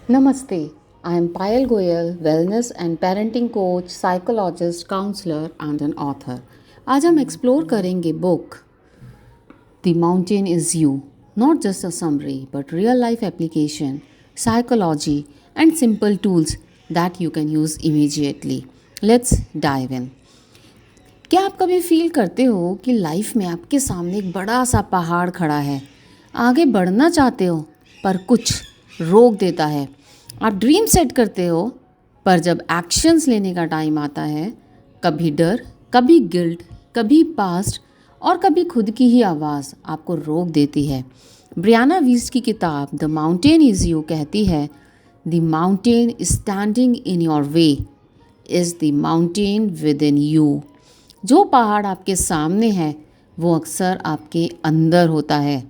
Namaste. I am Payal Goyal, wellness and parenting coach, psychologist, counselor and an author. आज हम explore करेंगे book the mountain is you, not just a summary but real life application, psychology and simple tools that you can use immediately. Let's dive in. क्या आप कभी feel करते हो कि life में आपके सामने एक बड़ा सा पहाड़ खड़ा है, आगे बढ़ना चाहते हो पर कुछ रोक देता है. आप ड्रीम सेट करते हो पर जब एक्शंस लेने का टाइम आता है, कभी डर, कभी गिल्ट, कभी पास्ट और कभी खुद की ही आवाज़ आपको रोक देती है. ब्रियाना वीस्ट की किताब द माउंटेन इज़ यू कहती है, the mountain standing in your way is the mountain within you. जो पहाड़ आपके सामने है वो अक्सर आपके अंदर होता है.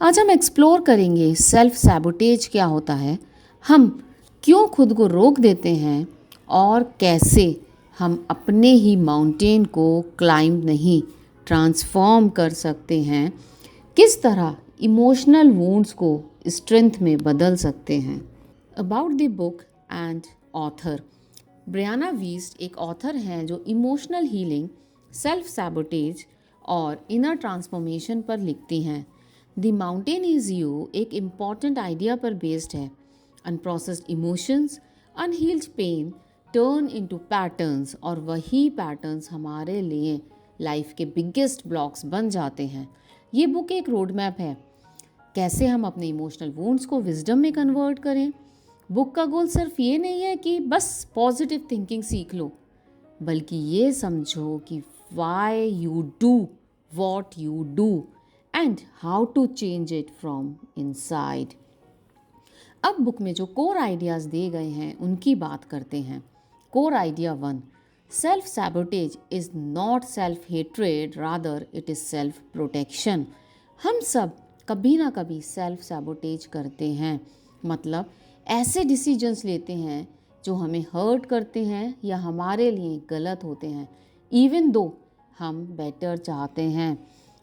आज हम एक्सप्लोर करेंगे सेल्फ सैबोटेज क्या होता है, हम क्यों खुद को रोक देते हैं और कैसे हम अपने ही माउंटेन को क्लाइंब नहीं ट्रांसफॉर्म कर सकते हैं, किस तरह इमोशनल वुंड्स को स्ट्रेंथ में बदल सकते हैं. About the book and author. Brianna Wiest एक ऑथर हैं जो इमोशनल हीलिंग, सेल्फ सैबोटेज और इनर ट्रांसफॉर्मेशन पर लिखती हैं. द माउंटेन इज़ यू एक इम्पॉर्टेंट आइडिया पर बेस्ड है. Unprocessed emotions, unhealed pain turn into patterns और वही पैटर्न्स हमारे लिए लाइफ के बिगेस्ट ब्लॉक्स बन जाते हैं. ये बुक एक रोड मैप है कैसे हम अपने इमोशनल वुंड्स को विजडम में कन्वर्ट करें. बुक का गोल सिर्फ ये नहीं है कि बस पॉजिटिव थिंकिंग सीख लो, बल्कि ये समझो कि why you do what you do and how to change it from inside. अब बुक में जो कोर आइडियाज़ दिए गए हैं उनकी बात करते हैं. Core idea 1, self sabotage is not self hatred, rather it is self protection. हम सब कभी ना कभी सेल्फ सैबोटेज करते हैं, मतलब ऐसे डिसीजंस लेते हैं जो हमें हर्ट करते हैं या हमारे लिए गलत होते हैं, इवन दो हम बेटर चाहते हैं.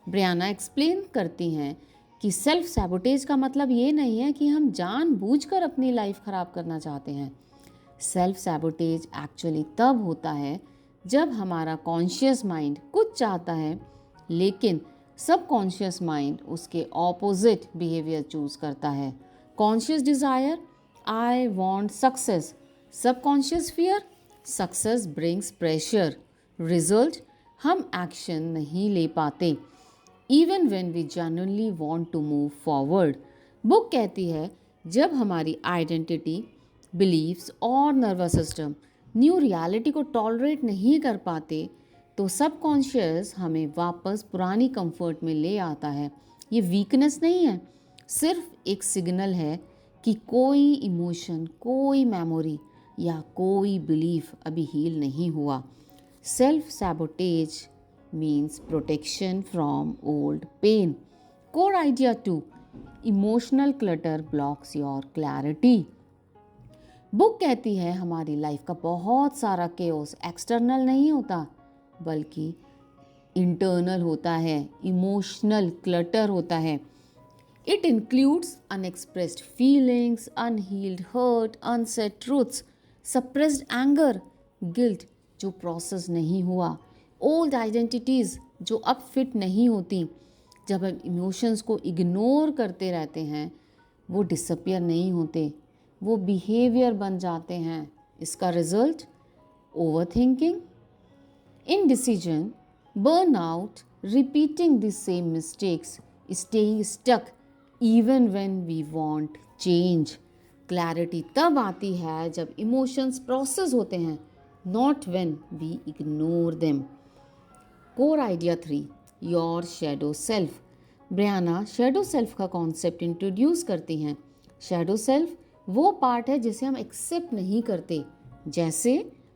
ब्रियाना एक्सप्लेन करती हैं कि सेल्फ सैबोटेज का मतलब ये नहीं है कि हम जानबूझकर अपनी लाइफ ख़राब करना चाहते हैं. सेल्फ सैबोटेज एक्चुअली तब होता है जब हमारा कॉन्शियस माइंड कुछ चाहता है लेकिन सबकॉन्शियस माइंड उसके ऑपोजिट बिहेवियर चूज़ करता है. Conscious desire, I want success. Subconscious fear, success brings pressure. Result, हम एक्शन नहीं ले पाते even when we genuinely want to move forward. Book कहती है जब हमारी आइडेंटिटी, बिलीव्स और नर्वस सिस्टम न्यू रियलिटी को टॉलरेट नहीं कर पाते तो सबकॉन्शियस हमें वापस पुरानी कंफर्ट में ले आता है. ये वीकनेस नहीं है, सिर्फ एक सिग्नल है कि कोई इमोशन, कोई मेमोरी या कोई बिलीफ अभी हील नहीं हुआ. Self sabotage means protection from old pain. Core idea 2, emotional clutter blocks your clarity. Book कहती है हमारी लाइफ का बहुत सारा केओस एक्सटर्नल नहीं होता बल्कि इंटरनल होता है, इमोशनल क्लटर होता है. It includes unexpressed feelings, unhealed hurt, unsaid truths, suppressed anger, guilt जो प्रोसेस नहीं हुआ, ओल्ड आइडेंटिटीज़ जो अब फिट नहीं होती. जब हम इमोशंस को इग्नोर करते रहते हैं वो डिसअपियर नहीं होते, वो बिहेवियर बन जाते हैं. इसका result, overthinking, indecision, burnout, repeating the same mistakes, staying stuck even when we want change. Clarity तब आती है जब इमोशंस प्रोसेस होते हैं, not when we ignore them. Core idea 3, your shadow self. Brianna shadow self का concept introduce करती हैं. Shadow self वो पार्ट है जिसे हम एक्सेप्ट नहीं करते, जैसे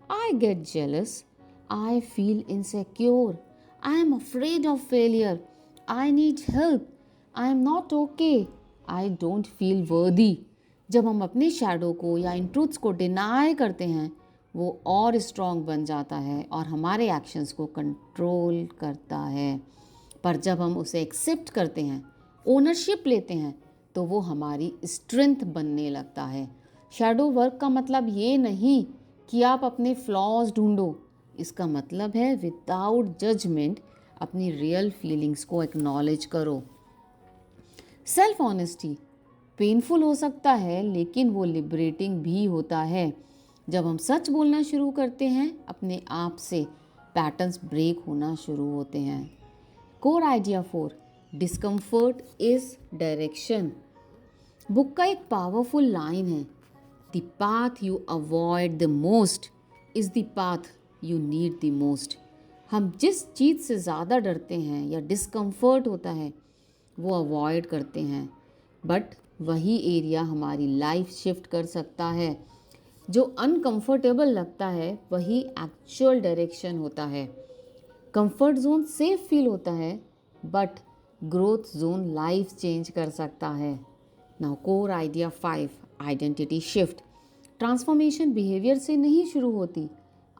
I get jealous, I feel insecure, I am afraid of failure, I need help, I am not okay, I don't feel वर्दी. जब हम अपने शेडो को या इन ट्रूथ्स को डिनाई करते हैं वो और स्ट्रॉन्ग बन जाता है और हमारे एक्शंस को कंट्रोल करता है. पर जब हम उसे एक्सेप्ट करते हैं, ओनरशिप लेते हैं, तो वो हमारी स्ट्रेंथ बनने लगता है. शैडो वर्क का मतलब ये नहीं कि आप अपने फ्लॉज ढूंढो, इसका मतलब है विदाउट जजमेंट अपनी रियल फीलिंग्स को एक्नॉलेज करो। सेल्फ ऑनेस्टी पेनफुल हो सकता है, लेकिन वो लिबरेटिंग भी होता है। जब हम सच बोलना शुरू करते हैं अपने आप से, पैटर्न्स ब्रेक होना शुरू होते हैं। Core idea 4, discomfort is direction. Book का एक पावरफुल लाइन है, the path you avoid the most is the path you need the most. हम जिस चीज़ से ज़्यादा डरते हैं या डिस्कम्फर्ट होता है वो अवॉइड करते हैं, बट वही एरिया हमारी लाइफ शिफ्ट कर सकता है। जो अनकंफर्टेबल लगता है वही एक्चुअल डायरेक्शन होता है। कंफर्ट जोन सेफ फील होता है, but growth zone life change कर सकता है। Now core idea 5, identity shift. Transformation behaviour से नहीं शुरू होती,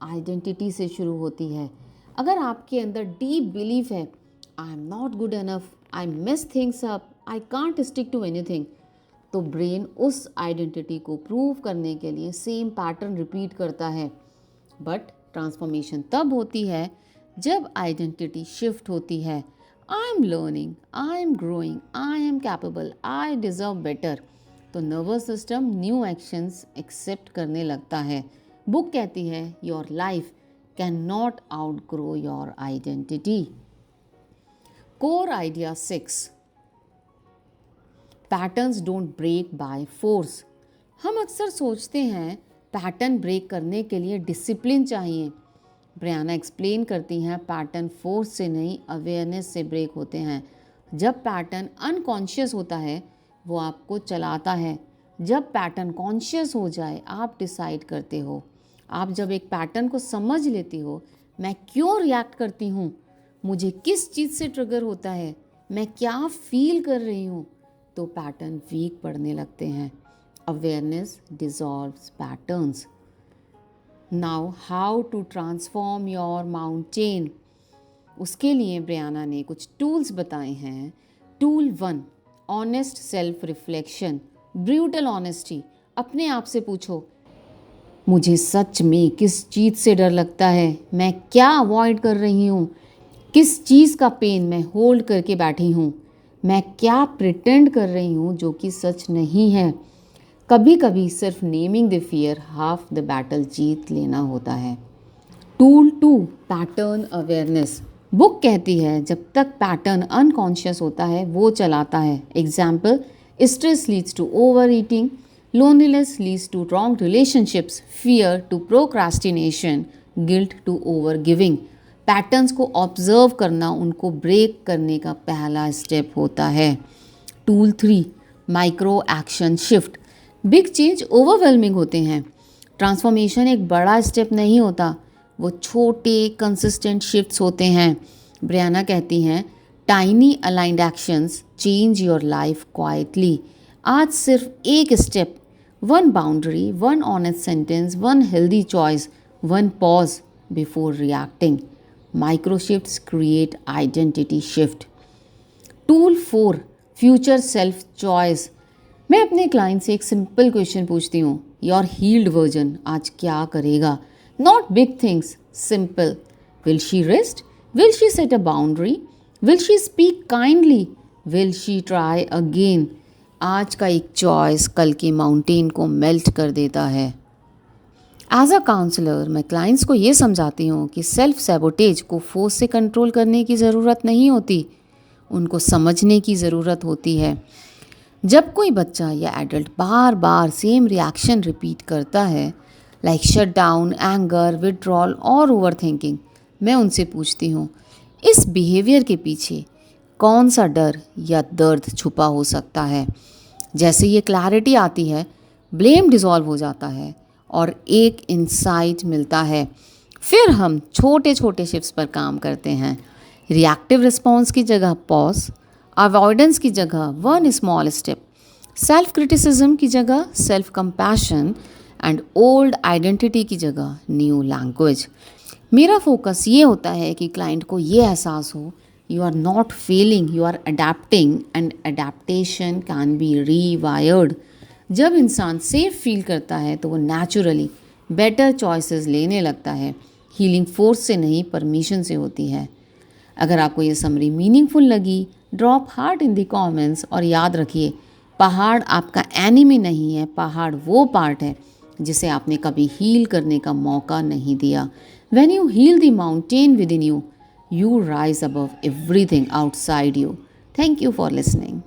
आइडेंटिटी से शुरू होती है। अगर आपके अंदर डीप बिलीफ है, I am not good enough, I miss things up, I can't stick to anything, तो ब्रेन उस आइडेंटिटी को प्रूव करने के लिए सेम पैटर्न रिपीट करता है। बट ट्रांसफॉर्मेशन तब होती है जब आइडेंटिटी शिफ्ट होती है। I am learning, I am growing, I am capable, I deserve better, तो nervous system new actions accept करने लगता है। बुक कहती है your life can not outgrow your identity. Core idea 6, patterns don't break by force. हम अक्सर सोचते हैं पैटर्न ब्रेक करने के लिए डिसिप्लिन चाहिए। ब्रियाना एक्सप्लेन करती हैं पैटर्न फोर्स से नहीं, अवेयरनेस से ब्रेक होते हैं। जब पैटर्न अनकॉन्शियस होता है वो आपको चलाता है, जब पैटर्न कॉन्शियस हो जाए आप डिसाइड करते हो। आप जब एक पैटर्न को समझ लेती हो, मैं क्यों रिएक्ट करती हूँ, मुझे किस चीज़ से ट्रिगर होता है, मैं क्या फील कर रही हूँ, तो पैटर्न वीक पड़ने लगते हैं। Awareness dissolves patterns. Now how to transform your mountain. उसके लिए ब्रियाना ने कुछ टूल्स बताए हैं। Tool 1, honest self reflection. Brutal honesty. अपने आप से पूछो, मुझे सच में किस चीज़ से डर लगता है, मैं क्या अवॉइड कर रही हूँ, किस चीज़ का पेन मैं होल्ड करके बैठी हूँ, मैं क्या प्रिटेंड कर रही हूँ जो कि सच नहीं है। कभी कभी सिर्फ naming the fear half the battle जीत लेना होता है। Tool 2, pattern awareness. बुक कहती है जब तक पैटर्न अनकॉन्शियस होता है वो चलाता है। Example, stress leads to overeating, loneliness leads to wrong relationships, fear to procrastination, guilt to overgiving. Patterns को ऑब्जर्व करना उनको ब्रेक करने का पहला स्टेप होता है। Tool 3, micro action shift. Big change overwhelming होते हैं, ट्रांसफॉर्मेशन एक बड़ा स्टेप नहीं होता, वो छोटे कंसिस्टेंट शिफ्ट्स होते हैं। ब्रियाना कहती हैं tiny aligned actions change your life quietly. आज सिर्फ एक step, one boundary, one honest sentence, one healthy choice, one pause before reacting. Micro shifts create identity shift. Tool 4, future self choice. मैं अपने client से एक simple question पूछती हूँ, your heeled version आज क्या करेगा। Not big things, simple. Will she rest, will she said a boundary, will she speak kindly, will she try again. आज का एक चॉइस कल के माउंटेन को मेल्ट कर देता है। एज अ काउंसलर मैं क्लाइंट्स को ये समझाती हूँ कि सेल्फ सैबोटेज को फोर्स से कंट्रोल करने की ज़रूरत नहीं होती, उनको समझने की ज़रूरत होती है। जब कोई बच्चा या एडल्ट बार बार सेम रिएक्शन रिपीट करता है, like shut down, anger, withdrawal और ओवर थिंकिंग, मैं उनसे पूछती हूँ इस बिहेवियर के पीछे कौन सा डर या दर्द छुपा हो सकता है। जैसे ये क्लैरिटी आती है, ब्लेम डिसॉल्व हो जाता है और एक इंसाइट मिलता है। फिर हम छोटे छोटे शिफ्ट्स पर काम करते हैं। रिएक्टिव रिस्पॉन्स की जगह पॉज, अवॉइडेंस की जगह one small step, self criticism की जगह self compassion and old identity की जगह न्यू लैंग्वेज। मेरा फोकस ये होता है कि क्लाइंट को ये एहसास हो, you are not failing, you are adapting and adaptation can be rewired. जब इंसान सेफ फील करता है तो वो नेचुरली बेटर चॉइसेस लेने लगता है। हीलिंग फोर्स से नहीं, परमिशन से होती है। अगर आपको ये समरी मीनिंगफुल लगी, drop heart in the comments और याद रखिए, पहाड़ आपका एनिमी नहीं है, पहाड़ वो पार्ट है जिसे आपने कभी हील करने का मौका नहीं दिया। When you heal the mountain within you, you rise above everything outside you. Thank you for listening.